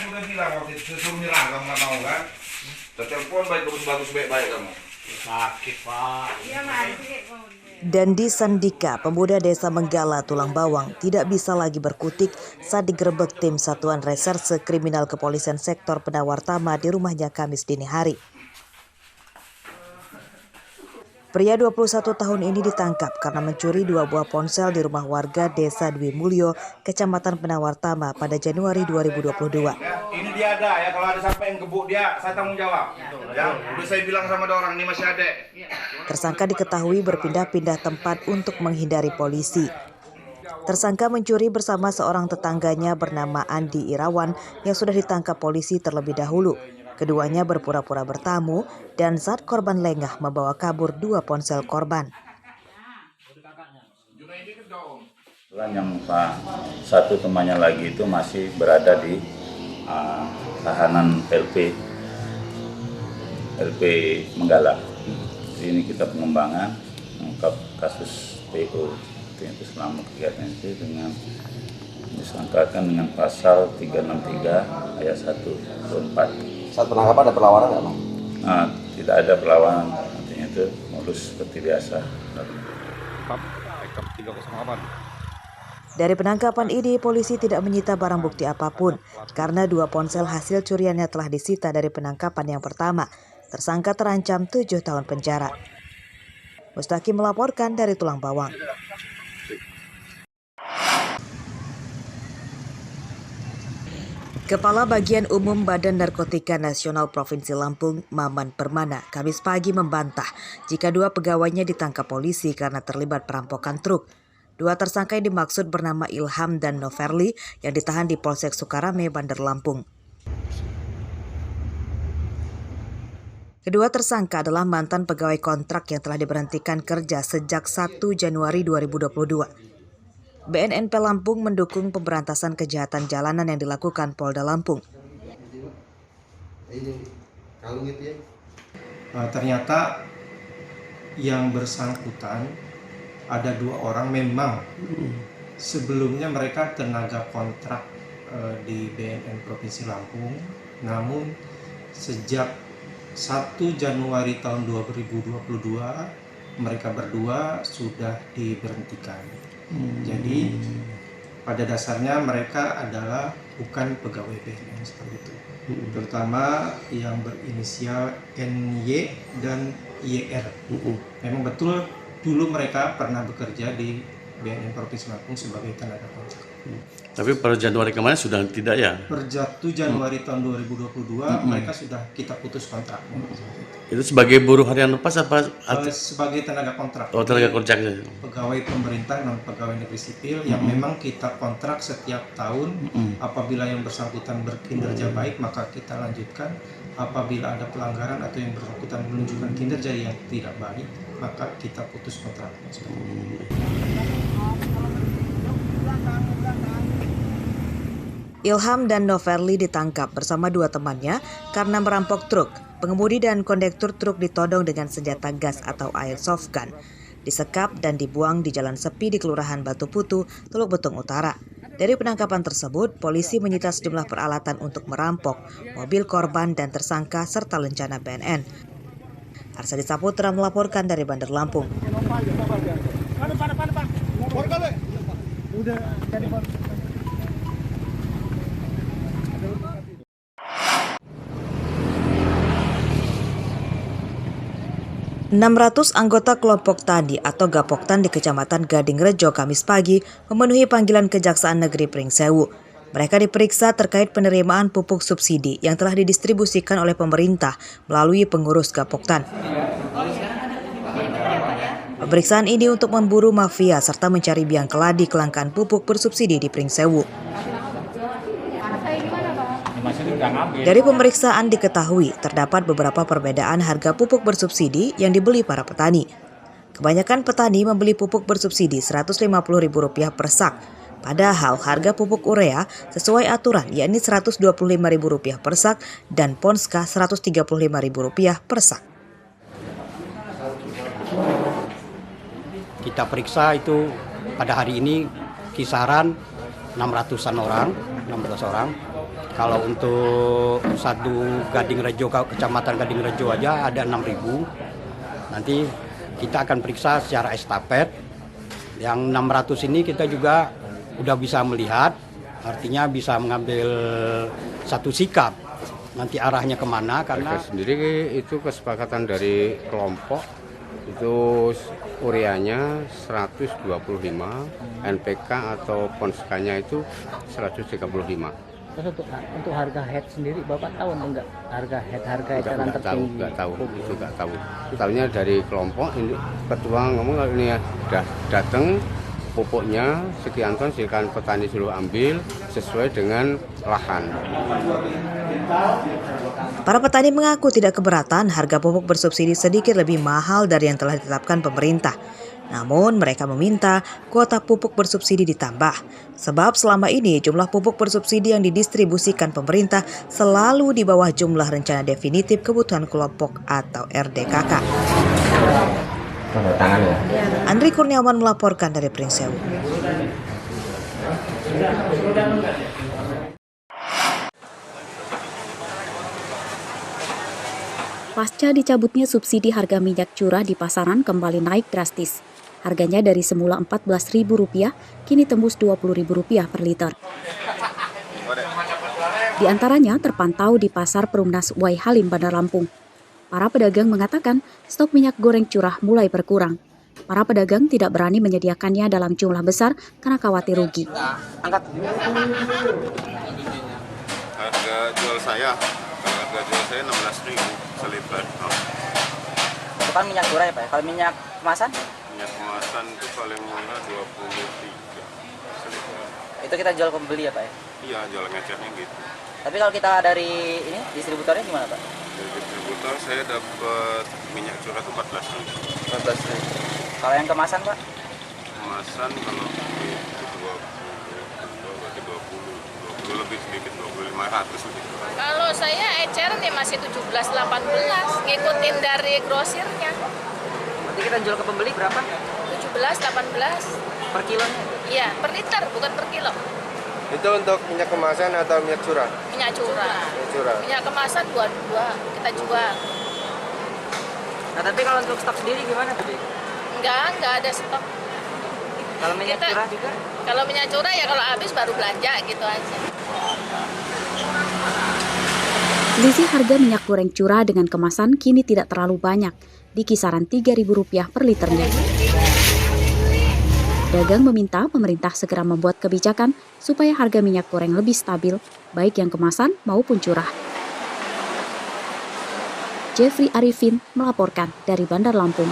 juga bilang waktu itu suruh nyerah kamu nggak mau kan? Telepon bagus baik-baik kamu. Sakit pak. Dandi Sandika, pemuda desa Menggala, Tulang Bawang, tidak bisa lagi berkutik saat digerebek tim Satuan Reserse Kriminal Kepolisian Sektor Penawartama di rumahnya Kamis dini hari. Pria 21 tahun ini ditangkap karena mencuri 2 buah ponsel di rumah warga Desa Dwi Mulyo, Kecamatan Penawartama pada Januari 2022. Ini dia ada ya, kalau ada sampai yang gebuk dia, saya tanggung jawab. Ya, udah saya bilang sama orang ini masih ada. Tersangka diketahui berpindah-pindah tempat untuk menghindari polisi. Tersangka mencuri bersama seorang tetangganya bernama Andi Irawan yang sudah ditangkap polisi terlebih dahulu. Keduanya berpura-pura bertamu dan saat korban lengah membawa kabur 2 ponsel korban. Yang satu temannya lagi itu masih berada di tahanan LP Menggala. Ini kita pengembangan mengungkap kasus PO itu selama kegiatan itu dengan disangkakan dengan pasal 363 ayat 1 dan 4. Saat penangkapan ada perlawanan nggak, Bang? Tidak ada perlawanan, artinya itu modus seperti biasa. Dari penangkapan ini, polisi tidak menyita barang bukti apapun karena 2 ponsel hasil curiannya telah disita dari penangkapan yang pertama. Tersangka terancam 7 tahun penjara. Mustaqim melaporkan dari Tulang Bawang. Kepala Bagian Umum Badan Narkotika Nasional Provinsi Lampung, Maman Permana, Kamis pagi membantah jika 2 pegawainya ditangkap polisi karena terlibat perampokan truk. 2 tersangka yang dimaksud bernama Ilham dan Noverli yang ditahan di Polsek Sukarame, Bandar Lampung. Kedua tersangka adalah mantan pegawai kontrak yang telah diberhentikan kerja sejak 1 Januari 2022. BNNP Lampung mendukung pemberantasan kejahatan jalanan yang dilakukan Polda Lampung. Ternyata yang bersangkutan ada 2 orang memang sebelumnya mereka tenaga kontrak di BNN Provinsi Lampung, namun sejak 1 Januari tahun 2022 mereka berdua sudah diberhentikan. Jadi pada dasarnya mereka adalah bukan pegawai BNN seperti itu. Terutama yang berinisial NY dan YR. Memang betul dulu mereka pernah bekerja di BNN Provinsi Lampung sebagai tenaga kontrak. Tapi per Januari kemarin sudah tidak ya? Per 1 Januari tahun 2022 mereka sudah kita putus kontrak. Itu sebagai buruh harian lepas apa? Sebagai tenaga kontrak. Oh, tenaga kontrak. Pegawai pemerintah non pegawai negeri sipil yang memang kita kontrak setiap tahun. Apabila yang bersangkutan berkinerja baik maka kita lanjutkan. Apabila ada pelanggaran atau yang bersangkutan menunjukkan kinerja yang tidak baik maka kita putus kontraknya. Ilham dan Noverli ditangkap bersama 2 temannya karena merampok truk. Pengemudi dan kondektur truk ditodong dengan senjata gas atau airsoft gun. Disekap dan dibuang di jalan sepi di Kelurahan Batu Putu, Teluk Betung Utara. Dari penangkapan tersebut, polisi menyita sejumlah peralatan untuk merampok, mobil korban dan tersangka serta lencana BNN. Arsadi Saputra melaporkan dari Bandar Lampung. 600 anggota kelompok tani atau Gapoktan di Kecamatan Gading Rejo Kamis pagi memenuhi panggilan Kejaksaan Negeri Pringsewu. Mereka diperiksa terkait penerimaan pupuk subsidi yang telah didistribusikan oleh pemerintah melalui pengurus Gapoktan. Pemeriksaan ini untuk memburu mafia serta mencari biang keladi kelangkaan pupuk bersubsidi di Pringsewu. Dari pemeriksaan diketahui terdapat beberapa perbedaan harga pupuk bersubsidi yang dibeli para petani. Kebanyakan petani membeli pupuk bersubsidi Rp150.000 per sak, padahal harga pupuk urea sesuai aturan yakni Rp125.000 per sak dan Ponska Rp135.000 per sak. Kita periksa itu pada hari ini kisaran 600-an orang. 16 orang. Kalau untuk satu Gading Rejo, Kecamatan Gading Rejo aja ada 6.000. Nanti kita akan periksa secara estafet. Yang 600 ini kita juga udah bisa melihat, artinya bisa mengambil satu sikap. Nanti arahnya kemana, karena sendiri itu kesepakatan dari kelompok, itu ureanya 125, NPK atau ponskanya itu 135. Terus untuk harga head sendiri Bapak tahu enggak? Harga eceran tertinggi? Enggak tahu, itu enggak tahu. Tahunya dari kelompok, ini ketua ngomong kalau ini ya datang pupuknya sekian ton, silakan petani suruh ambil sesuai dengan lahan. Para petani mengaku tidak keberatan harga pupuk bersubsidi sedikit lebih mahal dari yang telah ditetapkan pemerintah. Namun mereka meminta kuota pupuk bersubsidi ditambah, sebab selama ini jumlah pupuk bersubsidi yang didistribusikan pemerintah selalu di bawah jumlah rencana definitif kebutuhan kelompok atau RDKK. Andri Kurniawan melaporkan dari Pringsewu. Pasca dicabutnya subsidi harga minyak curah di pasaran kembali naik drastis. Harganya dari semula Rp14.000 kini tembus Rp20.000 per liter. Di antaranya terpantau di Pasar Perumnas Wai Halim, Bandar Lampung. Para pedagang mengatakan stok minyak goreng curah mulai berkurang. Para pedagang tidak berani menyediakannya dalam jumlah besar karena khawatir rugi. Harga jual saya 16.000 seliter. Itu kan minyak curah ya Pak? Kalau minyak kemasan? Minyak kemasan itu paling murah 23 seliter. Itu kita jual ke pembeli ya Pak ya? Iya, jual ngecernya gitu. Tapi kalau kita dari ini distributornya gimana Pak? Dari distributor saya dapat minyak curah itu 14.000. 14.000. Kalau yang kemasan Pak? Kemasan kalau itu 20 lebih sedikit, 2500 lebih. Kalau saya eceran ya masih 17-18, ngikutin dari grosirnya. Nanti kita jual ke pembeli berapa? 17-18. Per kilonya? Iya, per liter, bukan per kilo. Itu untuk minyak kemasan atau minyak curah? Minyak curah. Minyak curah. Minyak kemasan 22 kita jual. Nah tapi kalau untuk stok sendiri gimana tuh? Enggak ada stok. Kalau minyak curah juga? Kalau minyak curah ya kalau habis baru belanja gitu aja. Selisih harga minyak goreng curah dengan kemasan kini tidak terlalu banyak, di kisaran Rp3.000 per liternya. Pedagang meminta pemerintah segera membuat kebijakan supaya harga minyak goreng lebih stabil, baik yang kemasan maupun curah. Jeffrey Arifin melaporkan dari Bandar Lampung.